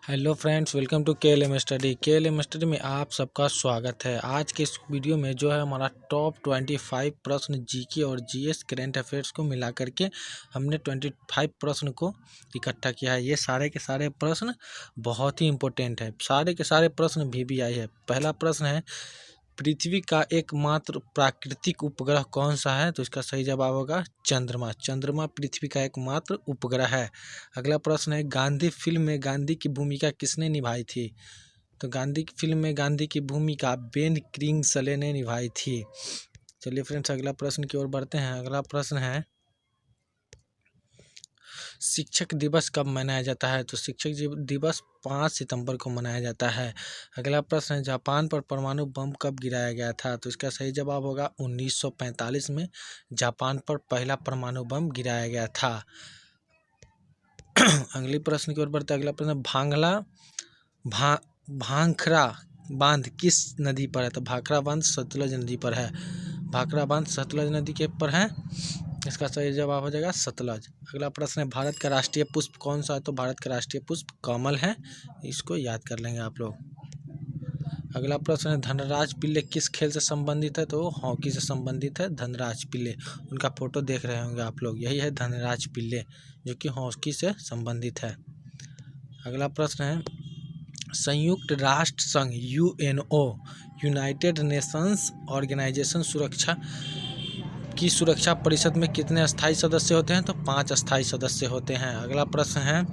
Hello friends, welcome to KLM study में आप सबका स्वागत है। आज के इस वीडियो में जो है हमारा टॉप 25 प्रश्न जीके और जीएस करंट अफेयर्स को मिला करके हमने 25 प्रश्न को इकट्ठा किया है। ये सारे के सारे प्रश्न बहुत ही इम्पोर्टेंट है। सारे के सारे प्रश्न VBI है। पहला प्रश्न है, पृथ्वी का एकमात्र प्राकृतिक उपग्रह कौन सा है? तो इसका सही जवाब होगा चंद्रमा। चंद्रमा पृथ्वी का एकमात्र उपग्रह है। अगला प्रश्न है, गांधी फिल्म में गांधी की भूमिका किसने निभाई थी? तो गांधी की फिल्म में गांधी की भूमिका बेन किंग्सले ने निभाई थी। चलिए फ्रेंड्स, अगला प्रश्न की ओर बढ़ते हैं। अगला प्रश्न है, शिक्षक दिवस कब मनाया जाता है? तो शिक्षक दिवस 5 सितंबर को मनाया जाता है। अगला प्रश्न है, जापान पर परमाणु बम कब गिराया गया था? तो इसका सही जवाब होगा 1945 में जापान पर पहला परमाणु बम गिराया गया था। अगले प्रश्न की ओर बढ़ते हैं। अगला प्रश्न, भांखरा बांध किस नदी पर है? तो भाखड़ा बांध सतलज नदी पर है। भाखड़ा बांध सतलज नदी के ऊपर है। इसका सही जवाब हो जाएगा सतलज। अगला प्रश्न है, भारत का राष्ट्रीय पुष्प कौन सा है? तो भारत का राष्ट्रीय पुष्प कमल है। इसको याद कर लेंगे आप लोग। अगला प्रश्न है, धनराज पिल्ले किस खेल से संबंधित है? तो हॉकी से संबंधित है धनराज पिल्ले। उनका फोटो देख रहे होंगे आप लोग, यही है धनराज पिल्ले जो कि हॉकी से संबंधित है। अगला प्रश्न है, संयुक्त राष्ट्र संघ UNO यूनाइटेड नेशंस ऑर्गेनाइजेशन सुरक्षा परिषद में कितने स्थायी सदस्य होते हैं? तो 5 स्थायी सदस्य होते हैं। अगला प्रश्न है,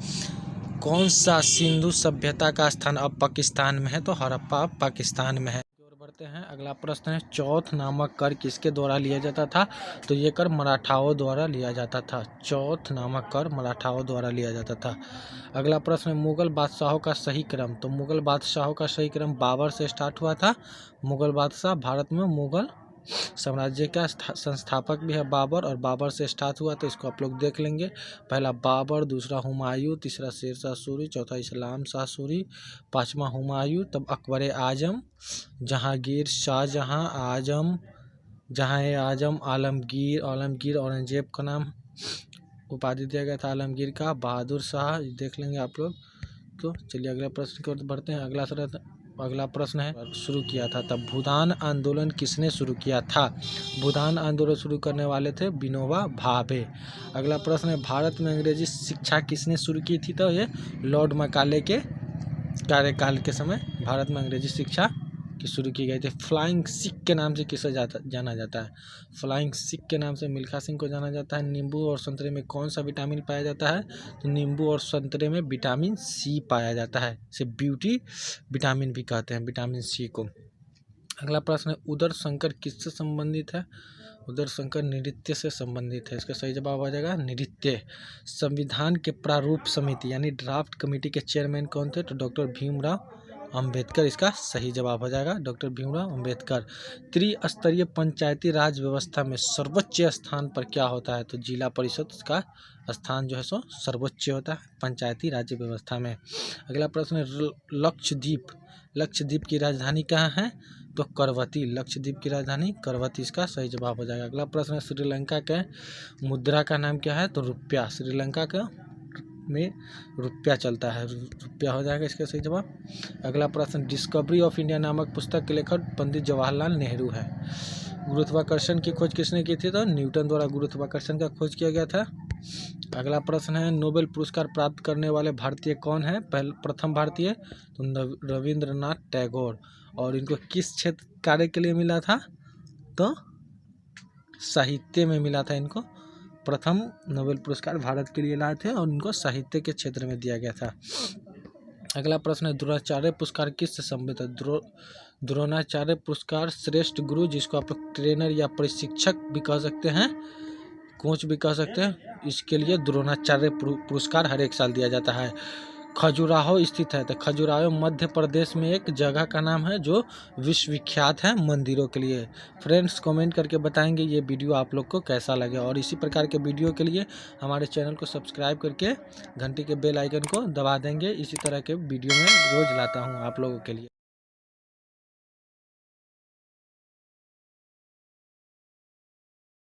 कौन सा सिंधु सभ्यता का स्थान अब पाकिस्तान में है? तो हड़प्पा पाकिस्तान में है। और बढ़ते हैं। अगला प्रश्न है, चौथ नामक कर किसके द्वारा लिया जाता था? तो ये कर मराठाओं द्वारा लिया जाता था। चौथ नामक कर मराठाओं द्वारा लिया जाता था। अगला प्रश्न है, मुगल बादशाहों का सही क्रम? तो मुगल बादशाहों का सही क्रम बाबर से स्टार्ट हुआ था। मुगल बादशाह भारत में मुगल साम्राज्य का संस्थापक भी है बाबर, और बाबर से स्टार्ट हुआ, तो इसको आप लोग देख लेंगे। पहला बाबर, दूसरा हुमायूं, तीसरा शेरशाह सूरी, चौथा इस्लाम शाह सूरी, पांचवा हुमायूं, तब अकबर आजम, जहांगीर शाहजहां आजम, जहां आजम, आलमगीर औरंगजेब का नाम उपाधि दिया गया था आलमगीर का, बहादुर शाह, देख लेंगे आप लोग। तो चलिए अगला प्रश्न की ओर बढ़ते हैं। अगला प्रश्न है, शुरू किया था तब भूदान आंदोलन किसने शुरू किया था? भूदान आंदोलन शुरू करने वाले थे विनोबा भावे। अगला प्रश्न है, भारत में अंग्रेजी शिक्षा किसने शुरू की थी? तो ये लॉर्ड मैकाले के कार्यकाल के समय भारत में अंग्रेजी शिक्षा की शुरू की गई थी। फ्लाइंग सिख के नाम से किसे जाना जाता है? फ्लाइंग सिख के नाम से मिल्खा सिंह को जाना जाता है। नींबू और संतरे में कौन सा विटामिन पाया जाता है? तो नींबू और संतरे में विटामिन C पाया जाता है। इसे ब्यूटी विटामिन भी कहते हैं, विटामिन C को। अगला प्रश्न है, उदर शंकर किससे संबंधित है? उदर शंकर नृत्य से संबंधित है। इसका सही जवाब आ जाएगा नृत्य। संविधान के प्रारूप समिति यानी ड्राफ्ट कमेटी के चेयरमैन कौन थे? तो डॉक्टर भीमराव अंबेडकर। इसका सही जवाब हो जाएगा डॉक्टर भीमराव अंबेडकर। त्रिस्तरीय पंचायती राज व्यवस्था में सर्वोच्च स्थान पर क्या होता है? तो जिला परिषद का स्थान जो है सो सर्वोच्च होता है पंचायती राज्य व्यवस्था में। अगला प्रश्न है, लक्षद्वीप की राजधानी कहाँ है? तो करवती। लक्षद्वीप की राजधानी करवती, इसका सही जवाब हो जाएगा। अगला प्रश्न है, श्रीलंका के मुद्रा का नाम क्या है? तो रुपया। श्रीलंका का में रुपया चलता है, रुपया हो जाएगा इसका सही जवाब। अगला प्रश्न, डिस्कवरी ऑफ इंडिया नामक पुस्तक के लेखक पंडित जवाहरलाल नेहरू है। गुरुत्वाकर्षण की खोज किसने की थी? तो न्यूटन द्वारा गुरुत्वाकर्षण का खोज किया गया था। अगला प्रश्न है, नोबेल पुरस्कार प्राप्त करने वाले भारतीय कौन है? प्रथम भारतीय तो रविंद्रनाथ टैगोर। और इनको किस क्षेत्र कार्य के लिए मिला था? तो साहित्य में मिला था इनको। प्रथम नोबेल पुरस्कार भारत के लिए लाए थे और उनको साहित्य के क्षेत्र में दिया गया था। अगला प्रश्न है, द्रोणाचार्य पुरस्कार किससे संबंधित है? द्रोणाचार्य पुरस्कार श्रेष्ठ गुरु, जिसको आप लोग ट्रेनर या प्रशिक्षक भी कह सकते हैं, कोच भी कह सकते हैं, इसके लिए द्रोणाचार्य पुरस्कार हर एक साल दिया जाता है। खजुराहो स्थित है। तो खजुराहो मध्य प्रदेश में एक जगह का नाम है जो विश्वविख्यात है मंदिरों के लिए। फ्रेंड्स, कमेंट करके बताएंगे ये वीडियो आप लोग को कैसा लगे, और इसी प्रकार के वीडियो के लिए हमारे चैनल को सब्सक्राइब करके घंटी के बेल आइकन को दबा देंगे। इसी तरह के वीडियो में रोज लाता हूँ आप लोगों के लिए।